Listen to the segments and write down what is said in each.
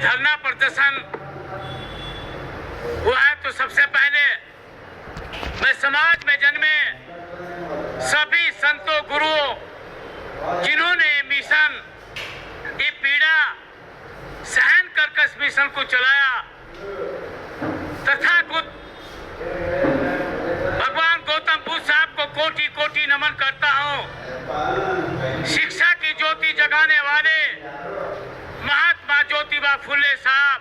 धरना प्रदर्शन हुआ है तो सबसे पहले मैं समाज में जन्मे सभी संतों गुरुओं जिन्होंने मिशन ये पीड़ा सहन कर इस मिशन को चलाया तथागत भगवान गौतम बुद्ध साहब को कोटि कोटि नमन करता हूँ। शिक्षा की ज्योति जगाने वाले महात्मा ज्योतिबा फुले साहब,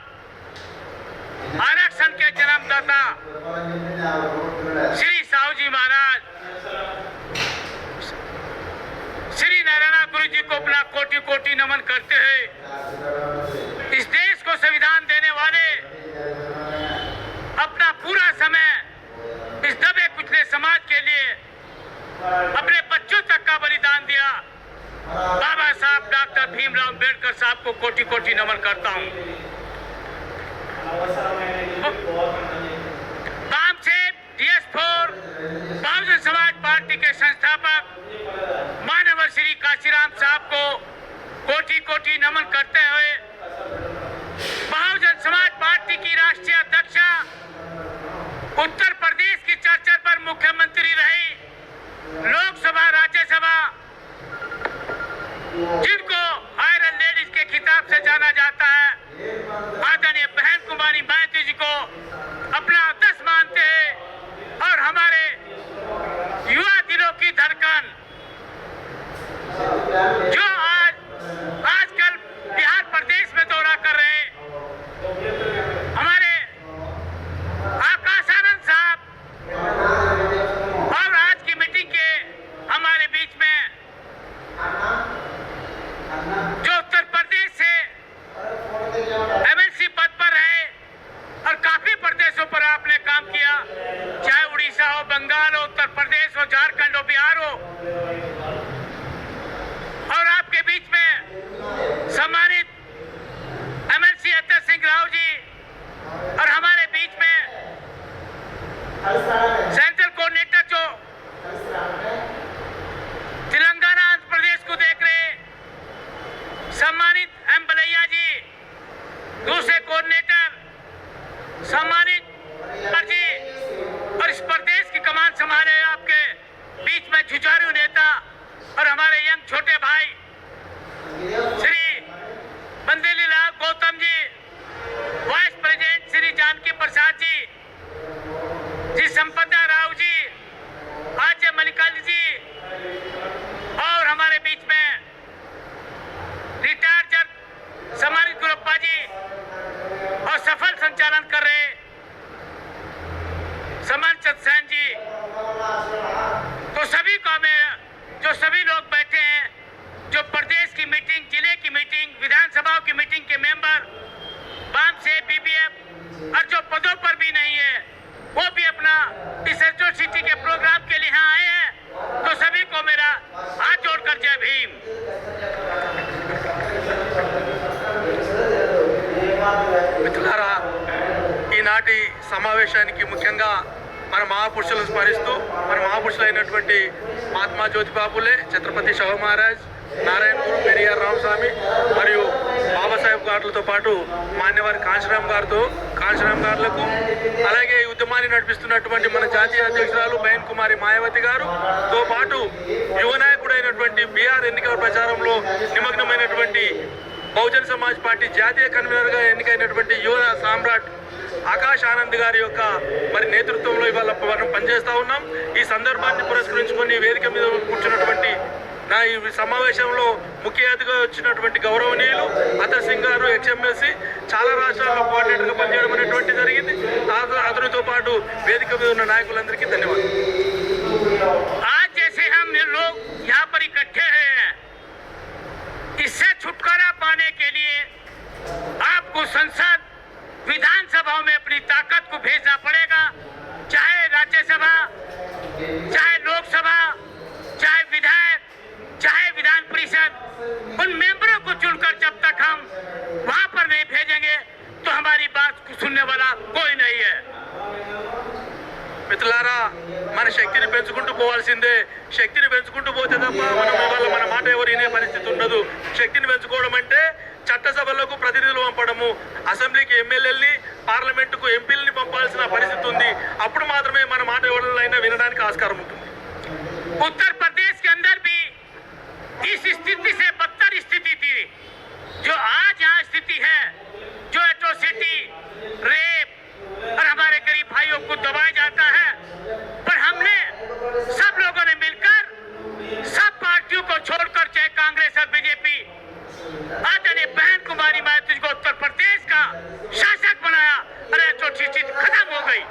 आरक्षण के जन्मदाता श्री साहू जी महाराज, श्री नारायण गुरु जी को अपना कोटि कोटि नमन करते हैं। इस देश को संविधान देने वाले अपना पूरा समय इस दबे कुचले समाज के लिए अपने बच्चों तक का बलिदान दिया। बाबा साहब डॉक्टर भीमराव अम्बेडकर साहब को कोटि कोटि नमन करता हूँ। DS4 बहुजन समाज पार्टी के संस्थापक मानव श्री काशीराम साहब को कोटि कोटि नमन करते हुए बहुजन समाज पार्टी की राष्ट्रीय अध्यक्षा, उत्तर प्रदेश की चर्चा पर मुख्यमंत्री रही, लोकसभा राज्यसभा जिनको आयरन लेडीज के खिताब से जाना जाता है, आदरणीय बहन कुमारी मायावती जी को अपना आदर्श मानते हैं और हमारे युवा दिलों की धड़कन जो आजकल बिहार प्रदेश में दौरा कर रहे हैं, हमारे आकाश आनंद साहब और आज की मीटिंग के हमारे बीच में जो उत्तर प्रदेश से MLC पद पर है और काफी प्रदेशों पर आपने काम किया, चाहे उड़ीसा हो, बंगाल हो, उत्तर प्रदेश हो, झारखंड हो, बिहार हो, और आपके बीच में सम्मानित MLC अत्तर सिंह राव जी और हमारे बीच में सेंट्रल कोऑर्डिनेटर जो तेलंगाना आंध्र प्रदेश को देख रहे सम्मानित M बलैया जी, दूसरे कोऑर्डिनेटर सम्मानित जी, और इस प्रदेश की कमान संभाले आपके बीच में जुझारू नेता और हमारे यंग छोटे भाई श्री बंदेली लाल गौतम जी, वाइस प्रेसिडेंट श्री जानकी प्रसाद जी, श्री संपदा राव जी, आर्य मल्लिकार्जुन जी, और हमारे बीच में रिटायर्ड जज सम्मानित गुरुप्पा जी और सफल संचालन कर रहे समान चंद्रसेन जी, तो सभी को मैं जो सभी लोग बैठे हैं, जो प्रदेश की मीटिंग, जिले की मीटिंग, विधानसभाओं की मीटिंग के मेंबर, बाम से BBF और जो पदों पर भी नहीं है वो भी अपना इस एट्रोसिटी के प्रोग्राम के लिए यहाँ आए हैं, तो सभी को मेरा हाथ जोड़कर जय भीम। మిత్రులారా, ఈనాటి సమావేశానికి ముఖ్యంగా మన మహాపురుషులను స్మరిస్తూ మన మహాపురుషులైనటువంటి మహాత్మా జ్యోతిబా ఫులే, ఛత్రపతి శివాజీ మహారాజ్, నారాయణ గురు, పెరియార్ రామస్వామి మరియు బాబాసాహెబ్ గారులతో పాటు మాన్యవారి కాంశీరామ్ గారులకు, అలాగే ఈ ఉద్యమాన్ని నడిపిస్తున్నటువంటి మన జాతీయ అధ్యక్షురాలు బహన్ కుమారి మాయావతి గారుతో పాటు యువ నాయకుడైనటువంటి బీఆర్ ఎన్నికల ప్రచారంలో నిమగ్నమైనటువంటి బహుజన్ సమాజ్ పార్టీ జాతీయ కన్వీనర్గా ఎన్నికైనటువంటి యువ సామ్రాట్ ఆకాష్ ఆనంద్ గారి యొక్క మరి నేతృత్వంలో ఇవాళ మనం పనిచేస్తూ ఉన్నాం. ఈ సందర్భాన్ని పురస్కరించుకొని వేదిక మీద కూర్చున్నటువంటి నా ఈ సమావేశంలో ముఖ్య అతిథిగా వచ్చినటువంటి గౌరవనీయులు అతర్ సింగ్ గారు, XMLC, చాలా రాష్ట్రాల్లో కోఆర్డినేటర్గా పనిచేయడం అనేటువంటి జరిగింది. అతనితో పాటు వేదిక మీద ఉన్న నాయకులందరికీ ధన్యవాదాలు. आज जैसे हम लोग यहाँ पर इकट्ठे हैं, इससे छुटकारा पाने के लिए आपको संसद, विधानसभाओं में अपनी ताकत को भेजना पड़ेगा, चाहे राज्यसभा, चाहे लोकसभा, चाहे विधायक, चाहे विधान परिषद, उन मेंबरों को चुनकर जब तक हम वहां पर नहीं भेजेंगे तो हमारी बात को सुनने वाला कोई नहीं है। మిత్రులారా, మన శక్తిని పెంచుకుంటూ పోవాల్సిందే. శక్తిని పెంచుకుంటూ పోతే తప్ప మన మాట ఎవరు వినే పరిస్థితి ఉండదు. శక్తిని పెంచుకోవడం అంటే చట్టసభలకు ప్రతినిధులు పంపడము, అసెంబ్లీకి ఎమ్మెల్యేలని, పార్లమెంటుకు ఎంపీలని పంపాల్సిన పరిస్థితి ఉంది. అప్పుడు మాత్రమే మన మాట ఎవరైనా వినడానికి ఆస్కారం ఉంటుంది. उत्तर प्रदेश के अंदर भी इस स्थिति से बदतर स्थिति थी जो आज यहाँ स्थिति है, जो एट्रोसिटी, रेप और हमारे गरीब भाइयों को दबाया जाता है। पर हमने सब लोगों ने मिलकर, सब पार्टियों को छोड़कर, चाहे कांग्रेस और बीजेपी, आदरणीय बहन कुमारी मायावती को उत्तर प्रदेश का शासक बनाया और एट्रोसिटी खत्म हो गई।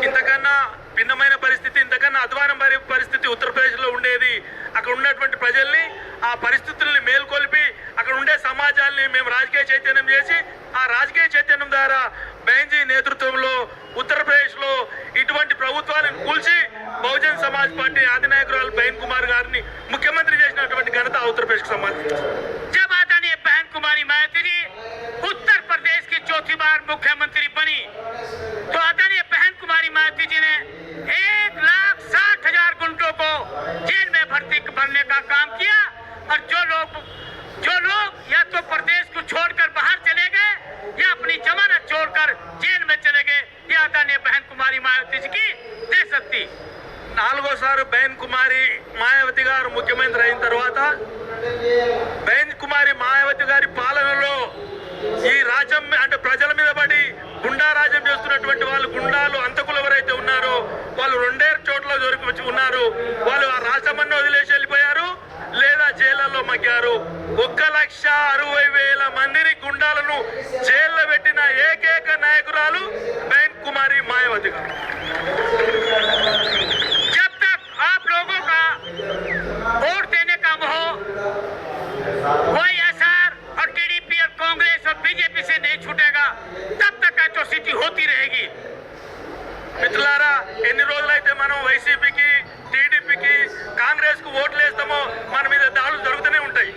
ఇంతకన్నా భిన్నమైన పరిస్థితి, ఇంతకన్నా అధ్వానం పరిస్థితి ఉత్తరప్రదేశ్లో ఉండేది. అక్కడ ఉన్నటువంటి ప్రజల్ని, ఆ పరిస్థితుల్ని మేల్కొల్పి అక్కడ ఉండే సమాజాన్ని మేము రాజకీయ చైతన్యం చేసి, ఆ రాజకీయ చైతన్యం ద్వారా బెంజీ నేతృత్వంలో ఉత్తరప్రదేశ్లో ఇటువంటి ప్రభుత్వాలను కూల్చి బహుజన్ సమాజ్ పార్టీ అధినాయకురాలు బహన్ కుమార్ గారిని ముఖ్యమంత్రి చేసినటువంటి ఘనత ఉత్తరప్రదేశ్కి సంబంధించింది. जब आदरणीय बहन कुमारी मायावती जी उत्तर प्रदेश की चौथी बार मुख्यमंत्री बनी तो आदरणीय बहन कुमारी मायावती जी ने 1,60,000 गुंडों को जेल में भरने का काम किया। और जो लोग या तो प्रदेश को छोड़कर बाहर चले गए या अपनी जमानत छोड़कर जेल में चले गए, ये आदरणीय बहन कुमारी मायावती जी की देशभक्ति। 4వ సారి బహన్ కుమారి మాయావతి గారు ముఖ్యమంత్రి అయిన తర్వాత బహన్ కుమారి మాయావతి గారి పాలనలో ఈ రాజ్యం అంటే ప్రజల మీద పడి గుండా రాజ్యం చేస్తున్నటువంటి వాళ్ళు, గుండాలు, అంతకులు ఎవరైతే ఉన్నారో వాళ్ళు 2 చోట్ల దొరికి ఉన్నారు. వాళ్ళు ఆ రాష్ట్రమన్న వదిలేసి వెళ్ళిపోయారు లేదా జైళ్ళలో మగ్గారు. 1,60,000 మందిని గుండాలను జైల్లో పెట్టిన ఏకైక నాయకురాలు బహన్ కుమారి మాయావతి గారు. जब तक आप लोगों का वोट देने का मोह वाईएसआर और टीडीपी और कांग्रेस और बीजेपी से नहीं छूटेगा, तब तक एट्रोसिटी होती रहेगी। మిత్రులారా, ఎన్ని రోజులైతే మనం వైసీపీకి, టీడీపీకి, కాంగ్రెస్ కు ఓట్లు వేస్తామో మన మీద దాడులు జరుగుతూనే ఉంటాయి.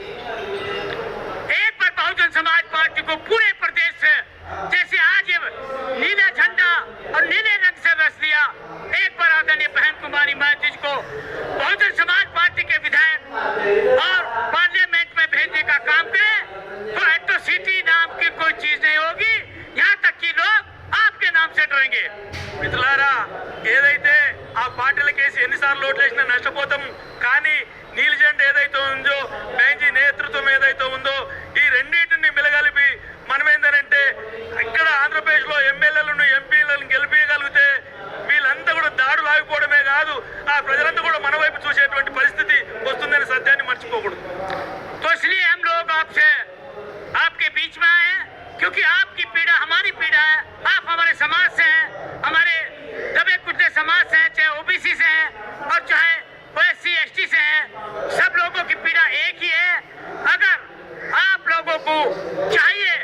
एक बार बहुजन समाज पार्टी को पूरे प्रदेश से, जैसे आज ये नीला झंडा और नीले रंग से रस दिया, एक बार आदरणीय बहन कुमारी मायावती जी को बहुजन समाज पार्टी के विधायक और पार्लियामेंट में भेजने का काम करें तो एट्रोसिटी नाम की कोई चीज नहीं होगी। यहाँ तक कि लोग आपके नाम से डरेंगे। మిత్రులారా, ఏదైతే ఆ పార్టీలకేసి ఎన్నిసార్లు ఓట్లు వేసినా నష్టపోతాం. కానీ నీలి జెండా ఏదైతే ఉందో, బెంజీ నేతృత్వం ఏదైతే ఉందో, ఈ రెండింటిని మిలగలిపి మనం ఏంటంటే ఇక్కడ ఆంధ్రప్రదేశ్లో ఎమ్మెల్యేలను, ఎంపీలను గెలిపించగలిగితే వీళ్ళంతా కూడా దాడులు ఆగిపోవడమే కాదు, ఆ ప్రజలంతా కూడా మన వైపు చూసేటువంటి పరిస్థితి వస్తుందనే సత్యాన్ని మర్చిపోకూడదు. तो इसलिए हम लोग आपसे, आपके बीच में आए हैं, क्योंकि आपकी पीड़ा हमारी पीड़ा है। आप हमारे समाज से हैं, हमारे दबे कुचले समाज से हैं, चाहे ओबीसी से हैं और चाहे एससी एसटी से हैं, सब लोगों की पीड़ा एक ही है। अगर आप लोगों को चाहिए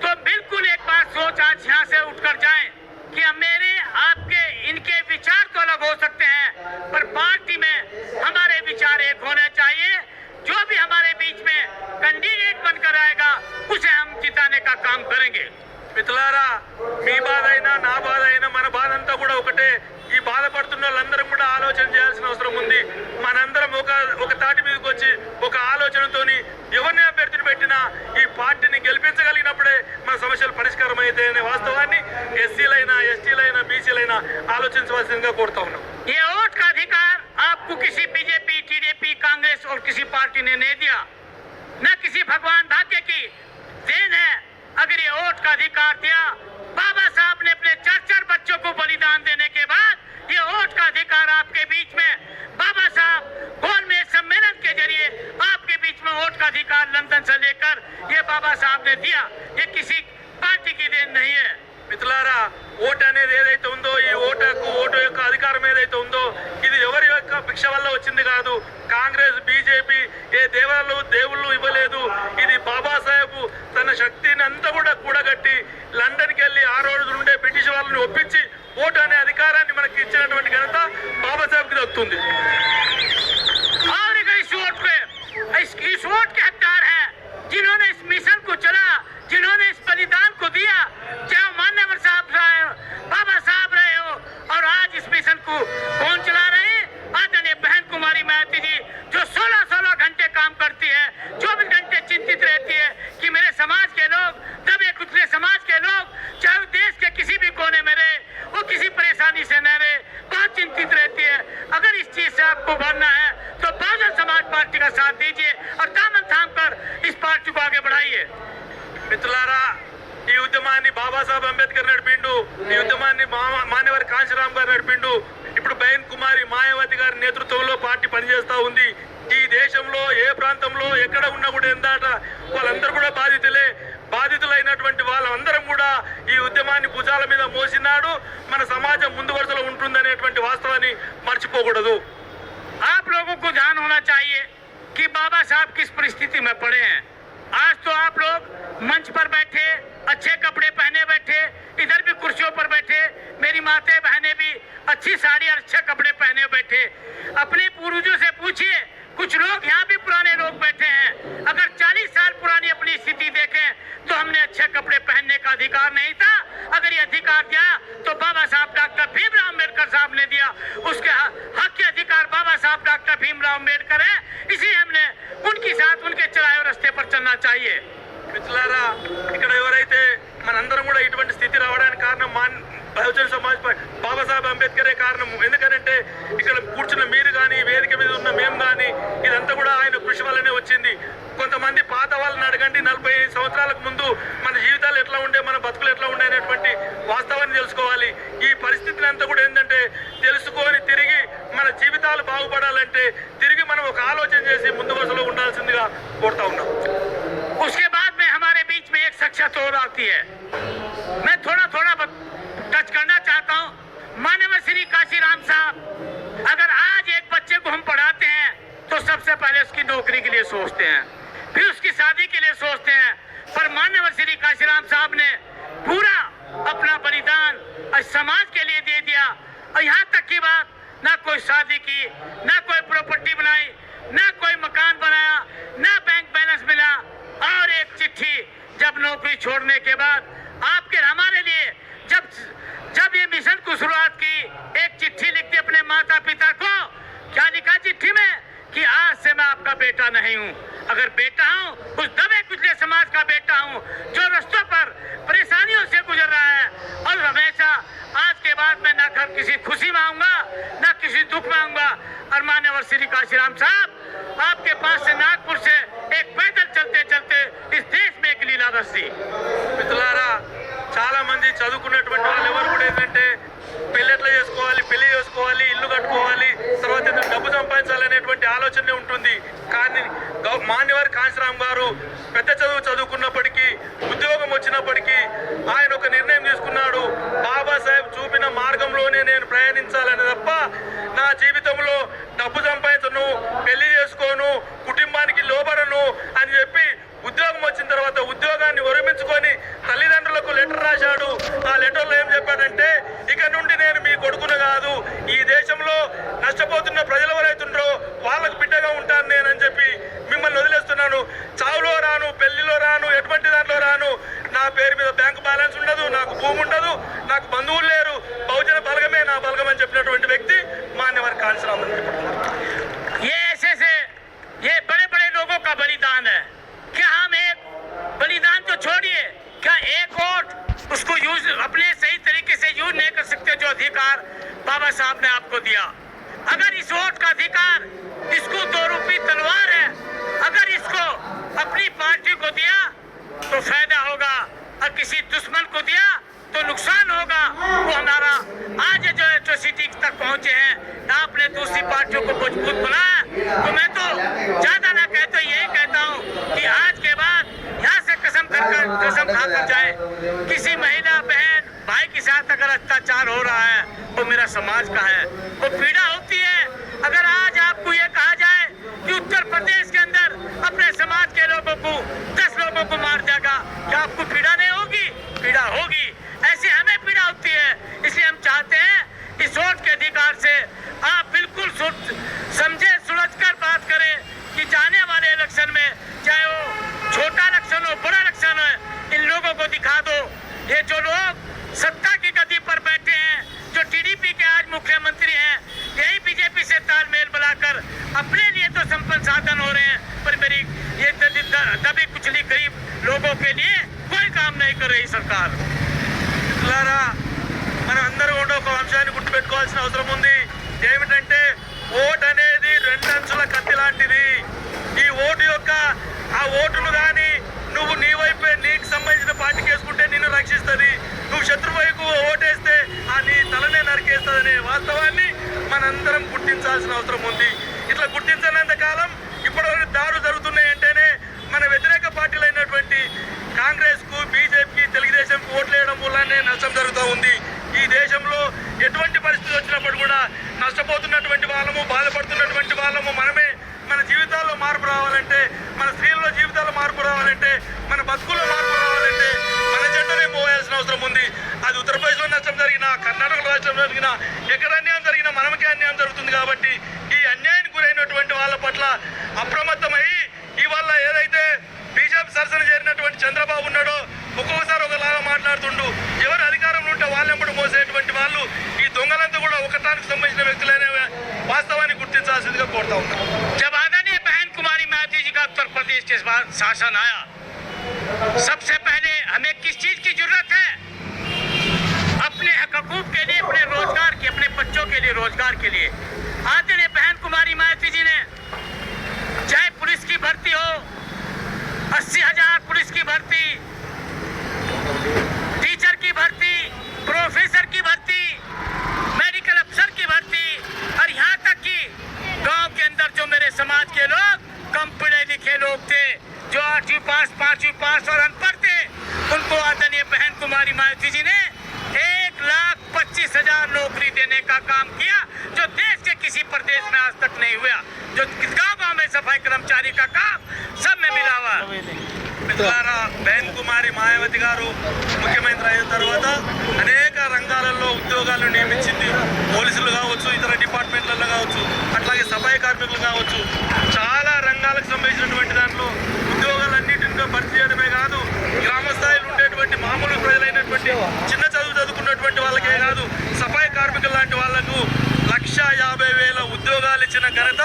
तो बिल्कुल एक बार सोच आज यहाँ से उठकर जाएं कि मेरे, आपके, इनके विचार तो अलग हो सकते हैं पर पार्टी में हमारे विचार एक होने चाहिए। जो भी हमारे बीच में कैंडिडेट बनकर आएगा उसे हम जिताने का काम करेंगे। మిత్రులారా, మీ బాధ అయినా నా బాధ అయినా మన బాధ అంతా కూడా ఒకటే. ఈ బాధపడుతున్న వాళ్ళందరం కూడా ఆలోచన చేయాల్సిన అవసరం ఉంది. మనందరం ఒక తాటి మీదకి వచ్చి ఒక ఆలోచనతోని ఎవరిని అభ్యర్థిని పెట్టినా ఈ పార్టీని గెలిపించగలిగినప్పుడే మన సమస్యలు పరిష్కారం అయితే అనే వాస్తవాన్ని ఎస్సీలైనా, ఎస్టీలైనా, బీసీలైనా ఆలోచించవలసిందిగా కోరుతా ఉన్నాం. ये वोट का अधिकार आपको किसी बीजेपी, टीडीपी, कांग्रेस और किसी पार्टी ने नहीं दिया, न किसी भगवान भाग्य की देन है। अगर ये वोट का अधिकार दिया, बाबा साहब ने अपने 4 बच्चों को बलिदान देने के बाद ये वोट का अधिकार आपके बीच में, बाबा साहब गोलमेज सम्मेलन के जरिए आपके बीच में वोट का अधिकार लंदन से लेकर ये बाबा साहब ने दिया। ये किसी पार्टी की देन नहीं है। మిత్రులారా, ఓటు అనేది ఏదైతే ఉందో, ఈ ఓటు యొక్క అధికారం ఏదైతే ఉందో, ఇది ఎవరి యొక్క భిక్ష వల్ల వచ్చింది కాదు. కాంగ్రెస్, బీజేపీ ఏ దేవుళ్ళు ఇవ్వలేదు. ఇది బాబాసాహెబ్ తన శక్తిని అంతా కూడా కూడగట్టి లండన్కి వెళ్ళి ఆ రోజు ఉండే బ్రిటిష్ వాళ్ళని ఒప్పించి ఓటు అనే అధికారాన్ని మనకి ఇచ్చినటువంటి ఘనత బాబాసాహెబ్కి దక్కుతుంది. इस वोट के हकदार हैं जिन्होंने इस मिशन को चला, जिन्होंने इस बलिदान को दिया, चाहे मान्यवर साहब रहे हो, बाबा साहब रहे हो, और आज इस मिशन को कौन चला रहे हैं? आदरणीय बहन कुमारी मायावती जी, जो 16-16 घंटे काम करती है, 24 घंटे चिंतित रहती है कि मेरे ఉద్యమాన్ని బాబాసాహెబ్ అంబేద్కర్ నడిపిండు, ఈ ఉద్యమాన్ని మాన్యవర్ కాంశీరామ్ గారు నడిపిండు. ఇప్పుడు బైన్ కుమారి మాయావతి గారి నేతృత్వంలో పార్టీ పనిచేస్తా ఉంది. ఈ దేశంలో ఏ ప్రాంతంలో ఎక్కడ ఉన్నా కూడా ఏందాట వాళ్ళందరూ కూడా బాధితులైనటువంటి వాళ్ళందరం కూడా ఈ ఉద్యమాన్ని భుజాల మీద మోసినాడు. మన సమాజం ముందు వరుసలో ఉంటుందనేటువంటి వాస్తవాన్ని మర్చిపోకూడదు. आप लोगों को ध्यान होना चाहिए कि बाबा साहब किस परिस्थिति में पड़े हैं। आज तो आप लोग मंच पर बैठे, अच्छे कपड़े पहने बैठे, इधर भी कुर्सियों पर बैठे, मेरी माताएं बहनें भी अच्छी साड़ी और अच्छे कपड़े पहने बैठे। अपने पूर्वजों से पूछिए, कुछ लोग यहाँ भी पुराने लोग बैठे हैं, अगर 40 साल पुरानी अपनी स्थिति देखें तो हमने अच्छे कपड़े पहनने का अधिकार नहीं था। अगर ये अधिकार दिया तो बाबा साहब डॉक्टर भीमराव अम्बेडकर साहब ने दिया, उसके हक के अधिकार बाबा साहब डॉक्टर भीमराव अम्बेडकर है, इसलिए हमने उनके साथ उनके चलाए हुए रास्ते पर चलना चाहिए। మిత్రులారా, ఇక్కడ ఎవరైతే మనందరం కూడా ఇటువంటి స్థితి రావడానికి కారణం బహుజన సమాజ్ బాబాసాహెబ్ అంబేద్కరే కారణం. ఎందుకంటే ఇక్కడ కూర్చున్న మీరు కానీ, వేదిక మీద ఉన్న మేము కానీ, ఇదంతా కూడా ఆయన కృషి వల్లనే వచ్చింది. కొంతమంది పాత వాళ్ళని అడగండి, 45 సంవత్సరాలకు ముందు మన జీవితాలు ఎట్లా ఉండే, మన బతుకులు ఎట్లా ఉండే అనేటువంటి వాస్తవాన్ని తెలుసుకోవాలి. ఈ పరిస్థితిని అంతా కూడా ఏంటంటే తెలుసుకొని తిరిగి మన జీవితాలు బాగుపడాలంటే తిరిగి మనం ఒక ఆలోచన చేసి ముందు వరుసలో ఉండాల్సిందిగా కోరుతా ఉన్నాం. उसके बाद में हमारे बीच में एक शख्सियत और आती है, मैं थोड़ा टच करना चाहता हूँ। माननीय श्री काशीराम साहब, अगर आज एक बच्चे को हम पढ़ाते हैं तो सबसे पहले उसकी नौकरी के लिए सोचते हैं, फिर उसकी शादी के लिए सोचते हैं। पर माननीय श्री काशीराम साहब ने पूरा अपना बलिदान समाज के लिए दे दिया। और यहाँ तक की बात, ना कोई शादी की, ना कोई प्रॉपर्टी बनाई, ना कोई मकान बनाया, ना बैंक बैलेंस मिला। और एक चिट्ठी जब नौकरी छोड़ने के बाद आपके हमारे लिए जब ये मिशन को शुरुआत की, एक चिट्ठी लिखती अपने माता पिता को। क्या लिखा चिट्ठी में? कि आज से मैं आपका बेटा नहीं हूँ, अगर बेटा हूँ उस दबे कुचले समाज का बेटा हूँ जो रास्तों पर परेशानियों से गुजर रहा है। और हमेशा आज के बाद मैं ना घर किसी खुशी मांगूंगा, ना किसी दुख मांगूंगा। और मान्यवर श्री काशीराम साहब, आपके पास से नागपुर से एक पैदल चलते चलते इस देश में एक लीला रस्सी। మిత్రులారా, చాలా మంది చదువుకున్నటువంటి వాళ్ళు ఎవరు కూడా ఏంటంటే పెళ్లి ఎట్లా చేసుకోవాలి, పెళ్లి చేసుకోవాలి, ఇల్లు కట్టుకోవాలి, తర్వాత డబ్బు సంపాదించాలనేటువంటి ఆలోచనే ఉంటుంది. కానీ మాన్యవర్ కాంశీరామ్ గారు పెద్ద చదువుకున్నప్పటికీ, ఉద్యోగం వచ్చినప్పటికీ ఆయన ఒక నిర్ణయం తీసుకున్నాడు. బాబాసాహెబ్ చూపిన మార్గంలోనే నేను ప్రయాణించాలని తప్ప నా జీవితంలో డబ్బు సంపాదించను, పెళ్లి చేసుకోను, కుటుంబానికి లోబడను అని చెప్పి ఉద్యోగం వచ్చిన తర్వాత ఉద్యోగాన్ని విరమించుకొని తల్లిదండ్రులకు లెటర్ రాశాడు. ఆ లెటర్లో ఏం చెప్పాడంటే, ఇక నుండి నేను మీ కొడుకును కాదు, ఈ దేశంలో నష్టపోతున్న ప్రజలు ఎవరైతుండ్రో వాళ్ళకు బిడ్డగా ఉంటాను నేనని చెప్పి మిమ్మల్ని వదిలేస్తున్నాను. చావులో రాను, పెళ్లిలో రాను, ఎటువంటి దాంట్లో రాను, నా పేరు మీద బ్యాంకు బ్యాలెన్స్ ఉండదు, నాకు భూమి ఉండదు, నాకు బంధువులు లేరు, బహుజన బలగమే నా బలగం అని చెప్పినటువంటి వ్యక్తి మాన్యవర్ కాంశీరామ్. ये बड़े बड़े लोगों का बलिदान है। क्या हम एक बलिदान तो छोड़िए, क्या एक वोट उसको यूज अपने सही तरीके से यूज नहीं कर सकते जो अधिकार बाबा साहब ने आपको दिया। अगर इस वोट का अधिकार इसको 2 रुपये तलवार है, अगर इसको अपनी पार्टी को दिया तो फायदा होगा, और किसी दुश्मन को दिया तो नुकसान होगा। वो हमारा आज जो एट्रोसिटी तक पहुंचे हैं, आपने दूसरी पार्टियों को मजबूत बनाया। तो मैं तो ज्यादा ना कहता यही कहता हूँ कि आज के बाद यहाँ से कसम खाकर जाए, किसी महिला बहन भाई के साथ अगर अत्याचार हो रहा है तो मेरा समाज का है, वो पीड़ा होती है। अगर आज आपको ये कहा जाए कि उत्तर प्रदेश के अंदर अपने समाज के लोगों को 10 लोगों को मार जाएगा, क्या आपको पीड़ा नहीं होगी? पीड़ा होगी। ऐसे हमें पीड़ा होती है। इसलिए हम चाहते हैं इस वोट के अधिकार से आप बिल्कुल समझे सुलझ कर बात करें कि जाने वाले इलेक्शन में, चाहे वो छोटा इलेक्शन हो, बड़ा इलेक्शन हो, इन लोगों को दिखा दो। ये जो लोग सत्ता की गद्दी पर बैठे हैं, जो टीडीपी के आज मुख्यमंत्री हैं, यही बीजेपी से तालमेल बनाकर अपने लिए तो संपन्न साधन हो रहे हैं, पर मेरी ये दबी कुचली गरीब लोगों के लिए कोई काम नहीं कर रही सरकार। మనం అందరూ కూడా ఒక అంశాన్ని గుర్తుపెట్టుకోవాల్సిన అవసరం ఉంది. ఏమిటంటే ఓటు అనేది 2 అంచుల కత్తి లాంటిది. ఈ ఓటు యొక్క ఆ ఓటును కానీ నువ్వు నీ వైపే నీకు సంబంధించిన పార్టీకి వేసుకుంటే నిన్ను రక్షిస్తుంది. గుర్తించాల్సిన అవసరం ఉంది. ఇట్లా గుర్తించనంత కాలం ఇప్పటివరకు దాడులు జరుగుతున్నాయంటేనే మన వ్యతిరేక పార్టీలు అయినటువంటి కాంగ్రెస్కు, బీజేపీకి, తెలుగుదేశంకు ఓట్లు వేయడం వల్లనే నష్టం జరుగుతూ ఉంది. ఈ దేశంలో ఎటువంటి పరిస్థితి వచ్చినప్పుడు కూడా నష్టపోతున్నటువంటి వాళ్ళము, బాధపడుతున్నటువంటి వాళ్ళము మనమే. మన జీవితాల్లో మార్పు రావాలంటే, మన స్త్రీల్లో జీవితాల్లో మార్పు రావాలంటే, మన బతుకుల్లో మార్పు రావాలంటే మన జెండనే మోయాల్సిన అవసరం ఉంది. అది ఉత్తరప్రదేశ్లో నష్టం జరిగినా, కర్ణాటక రాష్ట్రంలో జరిగినా, ఎక్కడ అన్యాయం జరిగినా మనకే అన్యాయం జరుగుతుంది. కాబట్టి ఈ అన్యాయానికి గురైనటువంటి వాళ్ళ పట్ల అప్రమత్తమై ఇవాళ ఏదైతే బీజేపీ సరసన చేరినటువంటి చంద్రబాబు ఉన్నాడో ఒక్కొక్కసారి ఒకలాగా మాట్లాడుతుండు. ఎవరు అధికారంలో ఉంటే వాళ్ళెంబడి మోసేటువంటి వాళ్ళు ఈ దొంగలంతా కూడా ఒకటానికి సంబంధించిన వ్యక్తులనే వాస్తవాన్ని గుర్తించాల్సిందిగా కోరుతా ఉన్నాను. जब आदरणीय बहन कुमारी मायावती जी का उत्तर प्रदेश के बाद शासन आया, सबसे पहले हमें किस चीज की जरूरत है? अपने हकूक के लिए, अपने रोजगार के, अपने बच्चों के लिए, रोजगार के लिए आदरणीय बहन कुमारी मायावती जी ने, चाहे पुलिस की भर्ती हो, 80,000 पुलिस की भर्ती, टीचर की भर्ती, प्रोफेसर की भर्ती, मेडिकल अफसर की भर्ती, और यहाँ तक कि गांव के अंदर जो मेरे समाज के लोग कम पढ़े लिखे लोग थे, जो 8वीं पास, 5वीं पास और अनपढ़ थे, उनको आदरणीय बहन कुमारी मायावती जी ने 1,25,000 नौकरी देने का काम किया, जो देश के किसी प्रदेश में आज तक नहीं हुआ। जो गाँव में सफाई कर्मचारी का काम सब में मिला हुआ। మిత్రులారా, బహన్ కుమారి మాయావతి గారు ముఖ్యమంత్రి అయిన తర్వాత అనేక రంగాలలో ఉద్యోగాలను నియమించింది. పోలీసులు కావచ్చు, ఇతర డిపార్ట్మెంట్లలో కావచ్చు, అట్లాగే సఫాయి కార్మికులు కావచ్చు, చాలా రంగాలకు సంబంధించినటువంటి దాంట్లో ఉద్యోగాలన్నింటినీ భర్తీ చేయడమే కాదు, గ్రామ స్థాయిలో ఉండేటువంటి మామూలు ప్రజలైనటువంటి చిన్న చదువు చదువుకున్నటువంటి వాళ్ళకే కాదు, సఫాయి కార్మికులు లాంటి వాళ్లకు 1,50,000 ఉద్యోగాలు ఇచ్చిన ఘనత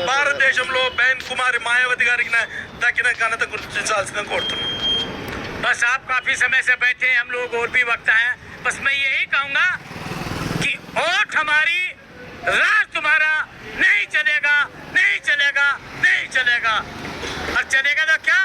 భారతదేశంలో బహన్ కుమారి మాయావతి గారికి దక్కిన ఘనత గుర్తించాల్సిందని కోరుతున్నాను. बस आप काफी समय से बैठे हैं, हम लोग और भी वक्त हैं। बस मैं यही कहूंगा कि वोट हमारी, राज तुम्हारा नहीं चलेगा, नहीं चलेगा, नहीं चलेगा। और चलेगा तो क्या?